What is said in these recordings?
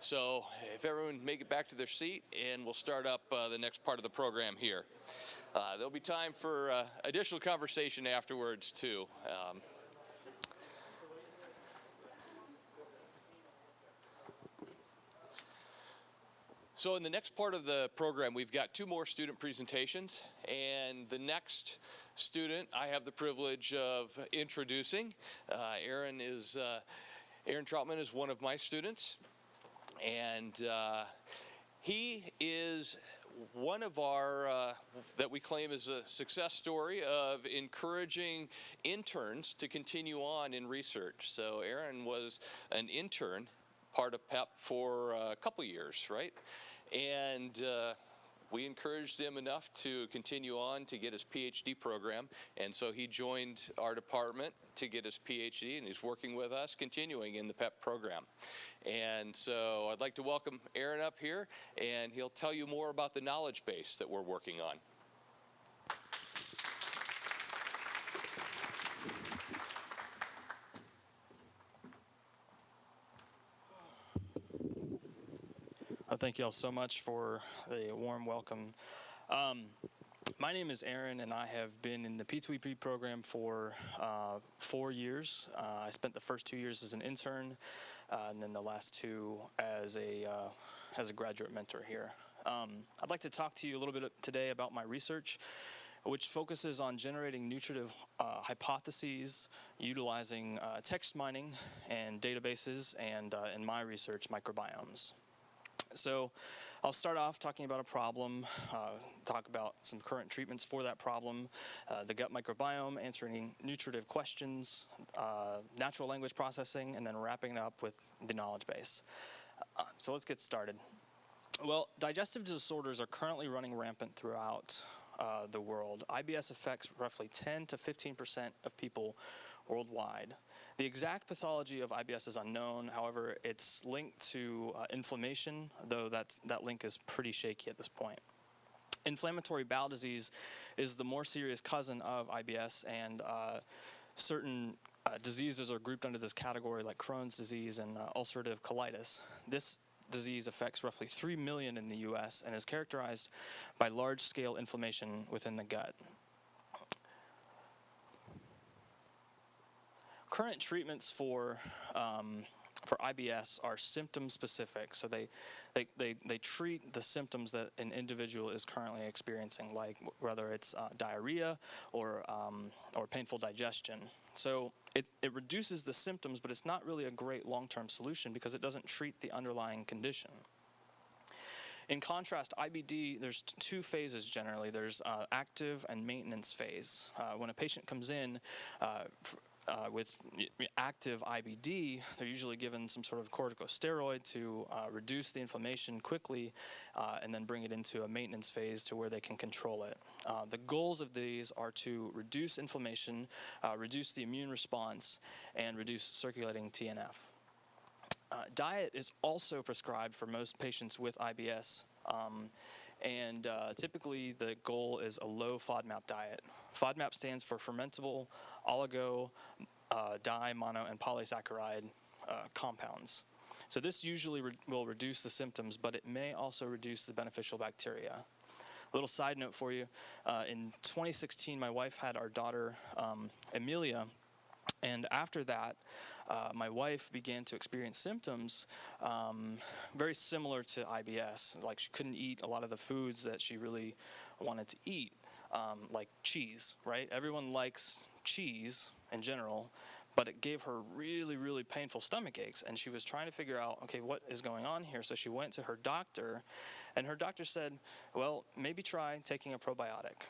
So if everyone make it back to their seat, and we'll start up the next part of the program here. There'll be time for additional conversation afterwards too. So in the next part of the program, we've got 2 more student presentations, and the next student I have the privilege of introducing. Aaron Trautman is one of my students, and he is one of our, that we claim is a success story of encouraging interns to continue on in research. So Aaron was an intern, part of PEP, for a couple years, right? And we encouraged him enough to continue on to get his PhD program, and so he joined our department to get his PhD, and he's working with us, continuing in the PEP program. And so I'd like to welcome Aaron up here, and he'll tell you more about the knowledge base that we're working on. Thank you all so much for the warm welcome. My name is Aaron, and I have been in the P2EP program for 4 years. I spent the first 2 years as an intern, and then the last 2 as a graduate mentor here. I'd like to talk to you a little bit today about my research, which focuses on generating nutritive hypotheses, utilizing text mining and databases, and in my research, microbiomes. So I'll start off talking about a problem, talk about some current treatments for that problem, the gut microbiome, answering nutritive questions, natural language processing, and then wrapping it up with the knowledge base. So let's get started. Well, digestive disorders are currently running rampant throughout the world. IBS affects roughly 10 to 15% of people worldwide. The exact pathology of IBS is unknown. However, it's linked to inflammation, though that link is pretty shaky at this point. Inflammatory bowel disease is the more serious cousin of IBS, and certain diseases are grouped under this category, like Crohn's disease and ulcerative colitis. This disease affects roughly 3 million in the US and is characterized by large-scale inflammation within the gut. Current treatments for IBS are symptom specific, so they treat the symptoms that an individual is currently experiencing, like whether it's diarrhea or painful digestion. So it reduces the symptoms, but it's not really a great long-term solution because it doesn't treat the underlying condition. In contrast, IBD, there's 2 phases generally. There's active and maintenance phase. When a patient comes in with active IBD, they're usually given some sort of corticosteroid to reduce the inflammation quickly and then bring it into a maintenance phase to where they can control it. The goals of these are to reduce inflammation, reduce the immune response, and reduce circulating TNF. Diet is also prescribed for most patients with IBS, and typically the goal is a low FODMAP diet. FODMAP stands for fermentable oligo, di, mono, and polysaccharide compounds. So this usually will reduce the symptoms, but it may also reduce the beneficial bacteria. A little side note for you, in 2016 my wife had our daughter Amelia, and after that my wife began to experience symptoms very similar to IBS, like she couldn't eat a lot of the foods that she really wanted to eat. Like cheese, right? Everyone likes cheese in general, but it gave her really, really painful stomach aches, and she was trying to figure out, okay, what is going on here? So she went to her doctor, and her doctor said, well, maybe try taking a probiotic.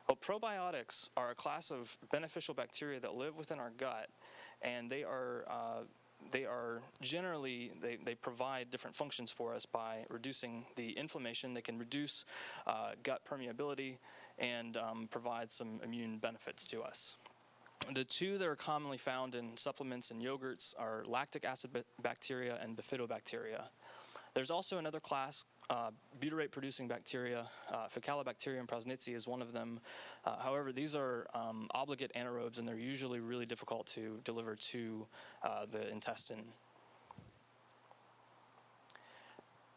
Well, probiotics are a class of beneficial bacteria that live within our gut, and they are generally, they provide different functions for us by reducing the inflammation. They can reduce gut permeability and provide some immune benefits to us. The 2 that are commonly found in supplements and yogurts are lactic acid bacteria and bifidobacteria. There's also another class, butyrate-producing bacteria. Faecalibacterium prausnitzii is one of them. However, these are obligate anaerobes, and they're usually really difficult to deliver to the intestine.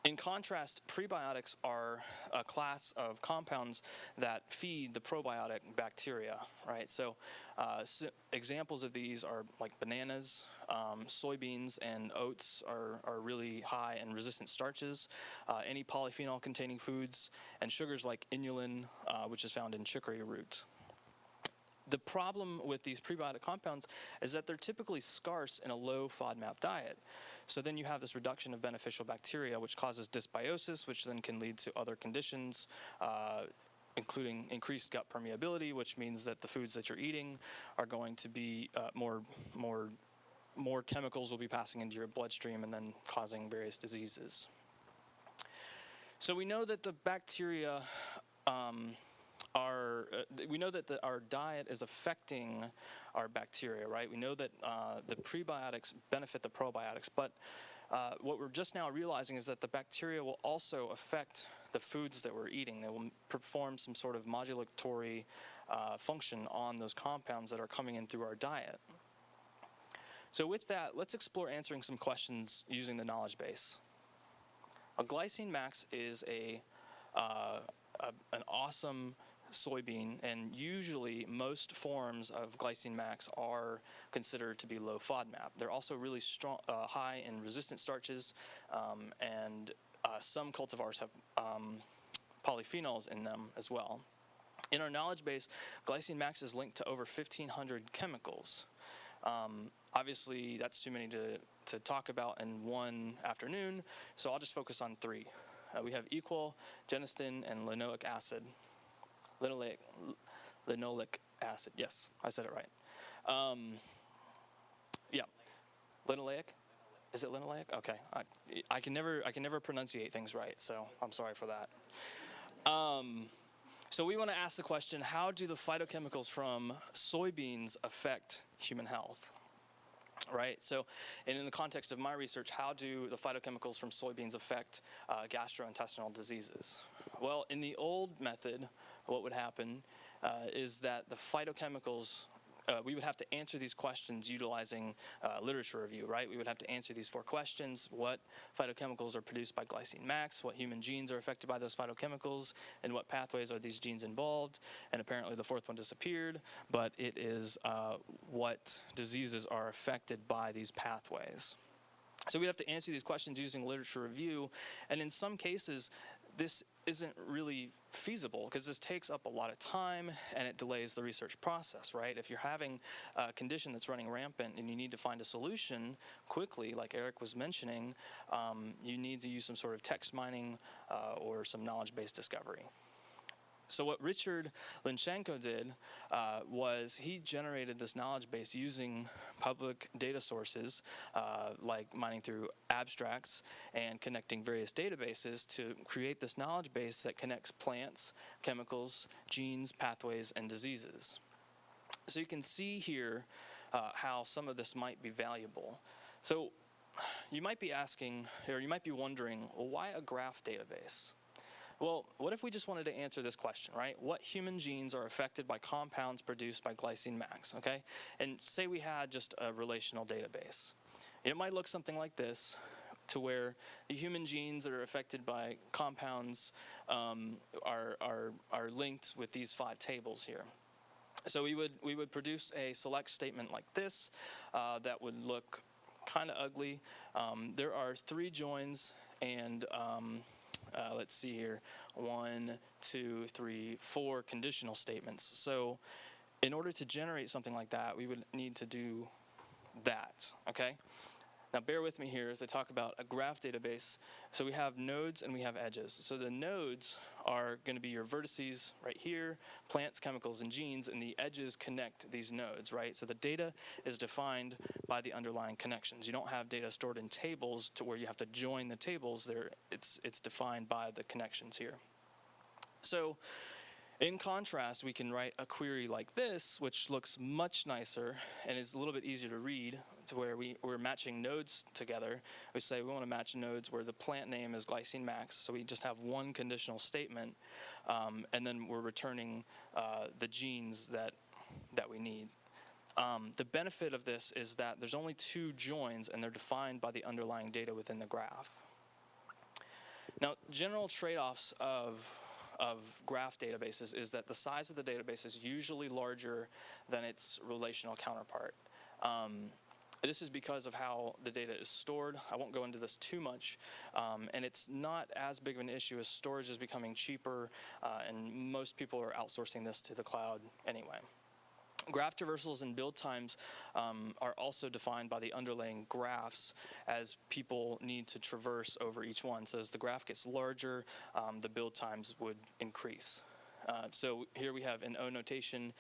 In contrast, prebiotics are a class of compounds that feed the probiotic bacteria, right? So, examples of these are like bananas, soybeans, and oats are really high in resistant starches, any polyphenol-containing foods, and sugars like inulin, which is found in chicory root. The problem with these prebiotic compounds is that they're typically scarce in a low FODMAP diet. So then you have this reduction of beneficial bacteria, which causes dysbiosis, which then can lead to other conditions, including increased gut permeability, which means that the foods that you're eating are going to be more chemicals will be passing into your bloodstream and then causing various diseases. So we know that the bacteria we know that our diet is affecting our bacteria, right? We know that the prebiotics benefit the probiotics, but what we're just now realizing is that the bacteria will also affect the foods that we're eating. They will perform some sort of modulatory function on those compounds that are coming in through our diet. So with that, let's explore answering some questions using the knowledge base. A glycine max is an awesome soybean, and usually most forms of glycine max are considered to be low FODMAP. They're also really strong, high in resistant starches, and some cultivars have polyphenols in them as well. In our knowledge base, glycine max is linked to over 1,500 chemicals. Obviously, that's too many to talk about in one afternoon, so I'll just focus on three. We have equal, genistein, and linoleic acid. Linoleic acid, yes, I said it right. Yeah, linoleic? Is it linoleic? Okay, I can never pronunciate things right, so I'm sorry for that. So we want to ask the question, how do the phytochemicals from soybeans affect human health? Right, so and in the context of my research, how do the phytochemicals from soybeans affect gastrointestinal diseases? Well, in the old method, what would happen is that the phytochemicals, we would have to answer these questions utilizing literature review, right? We would have to answer these 4 questions: what phytochemicals are produced by glycine max, what human genes are affected by those phytochemicals, and what pathways are these genes involved. And apparently the 4th one disappeared, but it is what diseases are affected by these pathways. So we have to answer these questions using literature review, and in some cases this isn't really feasible because this takes up a lot of time and it delays the research process, right? If you're having a condition that's running rampant and you need to find a solution quickly, like Eric was mentioning, you need to use some sort of text mining or some knowledge-based discovery. So what Richard Linchenko did was he generated this knowledge base using public data sources like mining through abstracts and connecting various databases to create this knowledge base that connects plants, chemicals, genes, pathways, and diseases. So you can see here how some of this might be valuable. So you might be asking, or you might be wondering, well, why a graph database? Well, what if we just wanted to answer this question, right? What human genes are affected by compounds produced by glycine max, okay? And say we had just a relational database. It might look something like this, to where the human genes that are affected by compounds are linked with these 5 tables here. So we would produce a select statement like this that would look kind of ugly. There are 3 joins and let's see here, 1, 2, 3, 4 conditional statements. So in order to generate something like that, we would need to do that, okay? Now bear with me here as I talk about a graph database. So we have nodes and we have edges. So the nodes are going to be your vertices right here, plants, chemicals, and genes, and the edges connect these nodes, right? So the data is defined by the underlying connections. You don't have data stored in tables to where you have to join the tables. It's defined by the connections here. So in contrast, we can write a query like this, which looks much nicer and is a little bit easier to read, to where we're matching nodes together. We say we want to match nodes where the plant name is glycine max, so we just have one conditional statement, and then we're returning the genes that we need. The benefit of this is that there's only 2 joins, and they're defined by the underlying data within the graph. Now, general trade-offs of graph databases is that the size of the database is usually larger than its relational counterpart. This is because of how the data is stored. I won't go into this too much, and it's not as big of an issue as storage is becoming cheaper, and most people are outsourcing this to the cloud anyway. Graph traversals and build times are also defined by the underlying graphs as people need to traverse over each one. So as the graph gets larger, the build times would increase. So here we have in O notation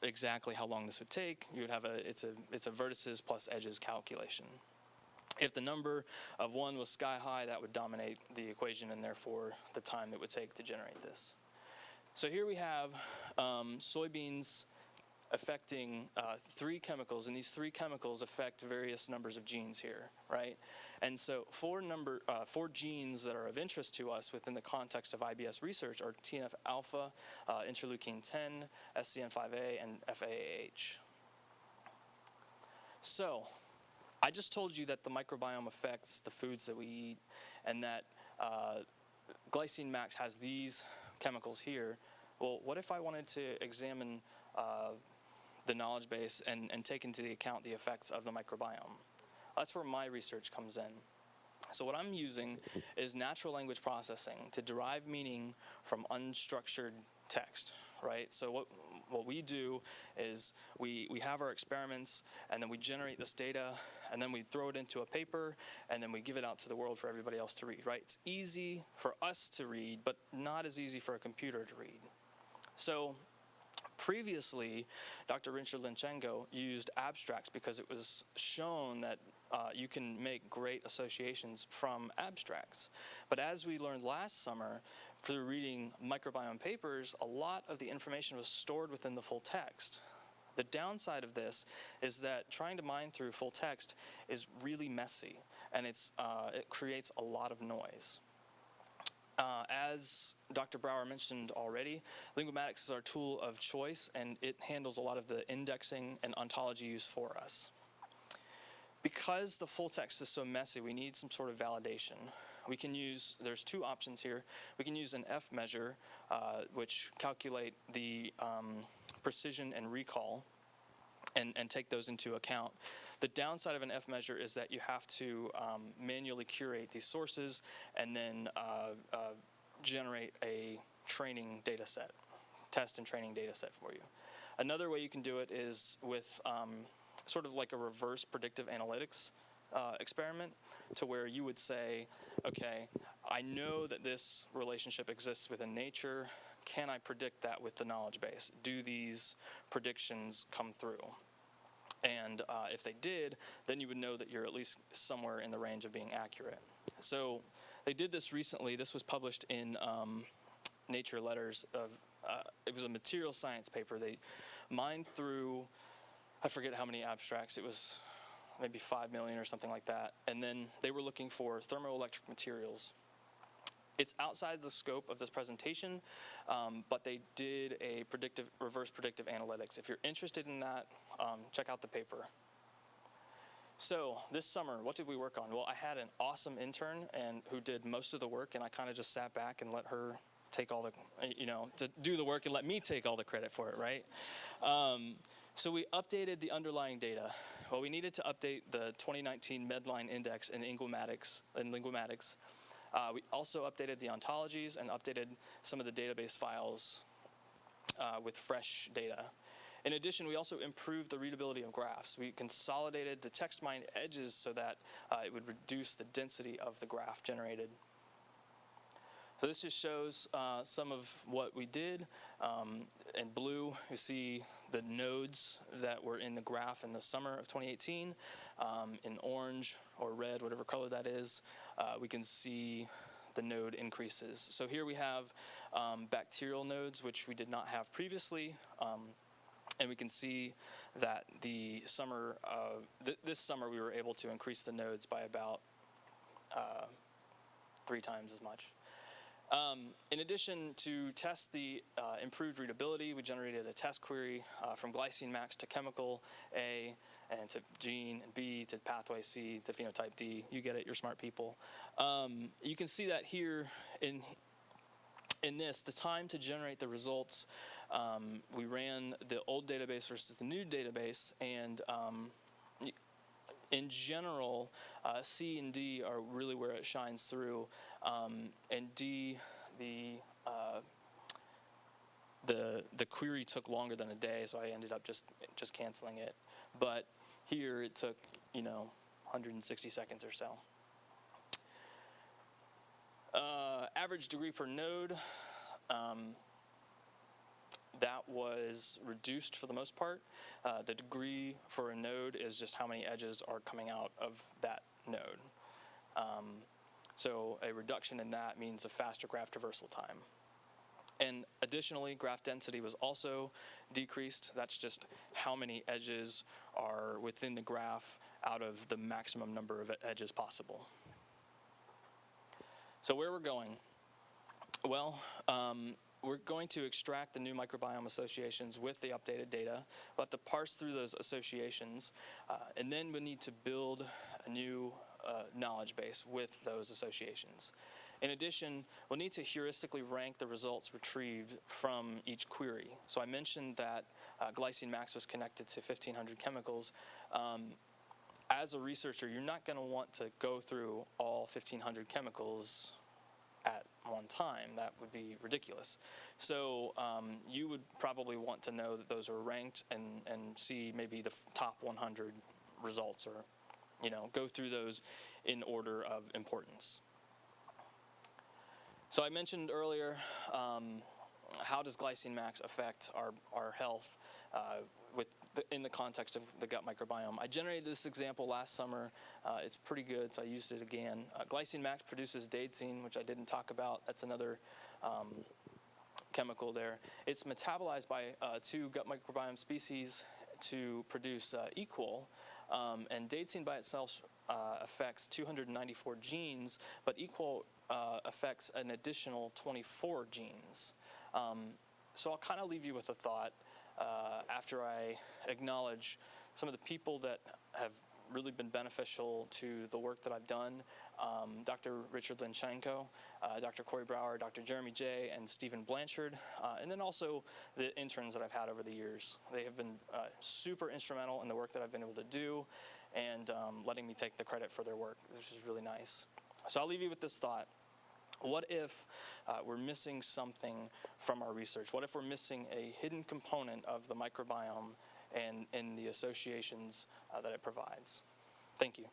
exactly how long this would take. You would have it's a vertices plus edges calculation. If the number of 1 was sky high, that would dominate the equation and therefore the time it would take to generate this. So here we have soybeans affecting 3 chemicals, and these 3 chemicals affect various numbers of genes here, right? And so 4 genes that are of interest to us within the context of IBS research are TNF-alpha, interleukin-10, SCN5A, and FAAH. So I just told you that the microbiome affects the foods that we eat, and that glycine max has these chemicals here. Well, what if I wanted to examine the knowledge base and take into account the effects of the microbiome? That's where my research comes in. So what I'm using is natural language processing to derive meaning from unstructured text, right? So what we do is we have our experiments, and then we generate this data, and then we throw it into a paper, and then we give it out to the world for everybody else to read, right? It's easy for us to read, but not as easy for a computer to read. So previously, Dr. Richard Linchenko used abstracts because it was shown that you can make great associations from abstracts. But as we learned last summer, through reading microbiome papers, a lot of the information was stored within the full text. The downside of this is that trying to mine through full text is really messy, and it creates a lot of noise. As Dr. Brower mentioned already, Lingomatics is our tool of choice, and it handles a lot of the indexing and ontology use for us. Because the full text is so messy, we need some sort of validation. We can use, there's 2 options here. We can use an F measure, which calculate the precision and recall, and take those into account. The downside of an F measure is that you have to manually curate these sources and then generate a training data set, test and training data set for you. Another way you can do it is with sort of like a reverse predictive analytics experiment, to where you would say, okay, I know that this relationship exists within nature. Can I predict that with the knowledge base? Do these predictions come through? And if they did, then you would know that you're at least somewhere in the range of being accurate. So they did this recently. This was published in Nature Letters. It was a material science paper. They mined through, I forget how many abstracts. It was maybe 5 million or something like that. And then they were looking for thermoelectric materials. It's outside the scope of this presentation, but they did a reverse predictive analytics. If you're interested in that, check out the paper. So this summer, what did we work on? Well, I had an awesome intern who did most of the work, and I kind of just sat back and let her take all the, to do the work and let me take all the credit for it, right? So we updated the underlying data. Well, we needed to update the 2019 Medline Index in Lingomatics. We also updated the ontologies and updated some of the database files with fresh data. In addition, we also improved the readability of graphs. We consolidated the text mined edges so that it would reduce the density of the graph generated. So this just shows some of what we did. In blue, you see the nodes that were in the graph in the summer of 2018. In orange or red, whatever color that is, we can see the node increases. So here we have bacterial nodes, which we did not have previously. And we can see that the summer, this summer we were able to increase the nodes by about 3 times as much. In addition to test the improved readability, we generated a test query from glycine max to chemical A, and to gene and B, to pathway C, to phenotype D. You get it, you're smart people. You can see that here in this, the time to generate the results, we ran the old database versus the new database, and in general, C and D are really where it shines through, and D, the query took longer than a day, so I ended up just canceling it. But here it took 160 seconds or so. Average degree per node, that was reduced for the most part. The degree for a node is just how many edges are coming out of that node. So a reduction in that means a faster graph traversal time. And additionally, graph density was also decreased. That's just how many edges are within the graph out of the maximum number of edges possible. So where we're going? Well, we're going to extract the new microbiome associations with the updated data. We'll have to parse through those associations, and then we need to build a new knowledge base with those associations. In addition, we'll need to heuristically rank the results retrieved from each query. So I mentioned that glycine max was connected to 1,500 chemicals. As a researcher, you're not going to want to go through all 1,500 chemicals at one time. That would be ridiculous. So you would probably want to know that those are ranked and see maybe the top 100 results, or go through those in order of importance. So I mentioned earlier, how does glycine max affect our health in the context of the gut microbiome? I generated this example last summer. It's pretty good, so I used it again. Glycine max produces daidzein, which I didn't talk about. That's another chemical there. It's metabolized by 2 gut microbiome species to produce equal. And daidzein by itself affects 294 genes, but equal affects an additional 24 genes. So I'll kind of leave you with a thought after I acknowledge some of the people that have really been beneficial to the work that I've done. Dr. Richard Linchenko, Dr. Corey Brower, Dr. Jeremy J., and Stephen Blanchard, and then also the interns that I've had over the years. They have been super instrumental in the work that I've been able to do, and letting me take the credit for their work, which is really nice. So I'll leave you with this thought. What if we're missing something from our research? What if we're missing a hidden component of the microbiome and the associations that it provides? Thank you.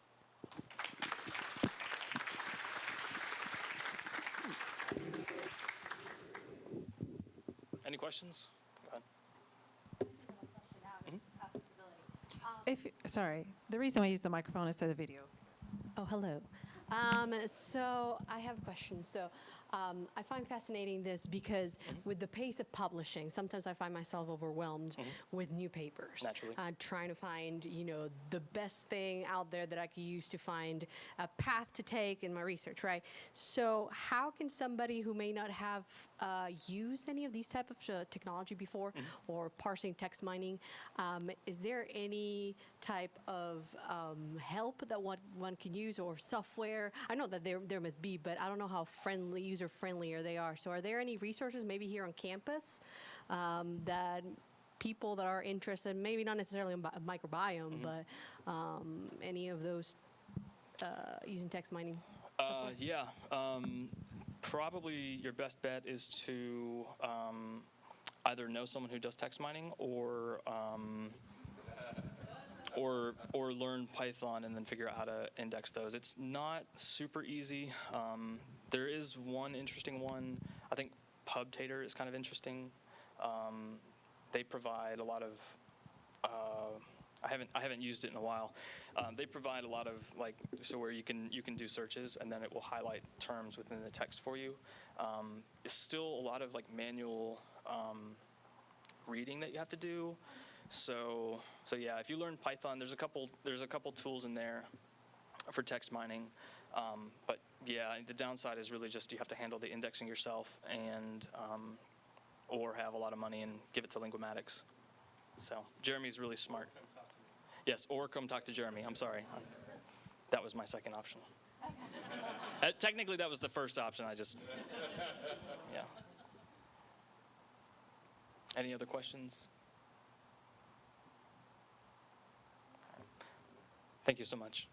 Any questions? Go ahead. Sorry, the reason I use the microphone is so the video. Oh, hello. So I have a question. So I find fascinating this because with the pace of publishing, sometimes I find myself overwhelmed with new papers. Naturally. Trying to find, the best thing out there that I could use to find a path to take in my research, right? So how can somebody who may not have used any of these type of technology before, or parsing text mining, is there any type of help that one can use, or software? I know that there must be, but I don't know how user-friendlier they are. So are there any resources maybe here on campus that people that are interested, maybe not necessarily in microbiome, but any of those using text mining? Yeah. Probably your best bet is to either know someone who does text mining, or learn Python and then figure out how to index those. It's not super easy. There is one interesting one. I think PubTator is kind of interesting. They provide a lot of. I haven't used it in a while. They provide a lot of so where you can do searches, and then it will highlight terms within the text for you. It's still a lot of manual reading that you have to do. So yeah, if you learn Python, there's a couple tools in there for text mining. But yeah, the downside is really just you have to handle the indexing yourself and or have a lot of money and give it to Lingomatics. So Jeremy's really smart. Yes, or come talk to Jeremy. I'm sorry. That was my second option. Technically, that was the first option. Yeah. Any other questions? Thank you so much.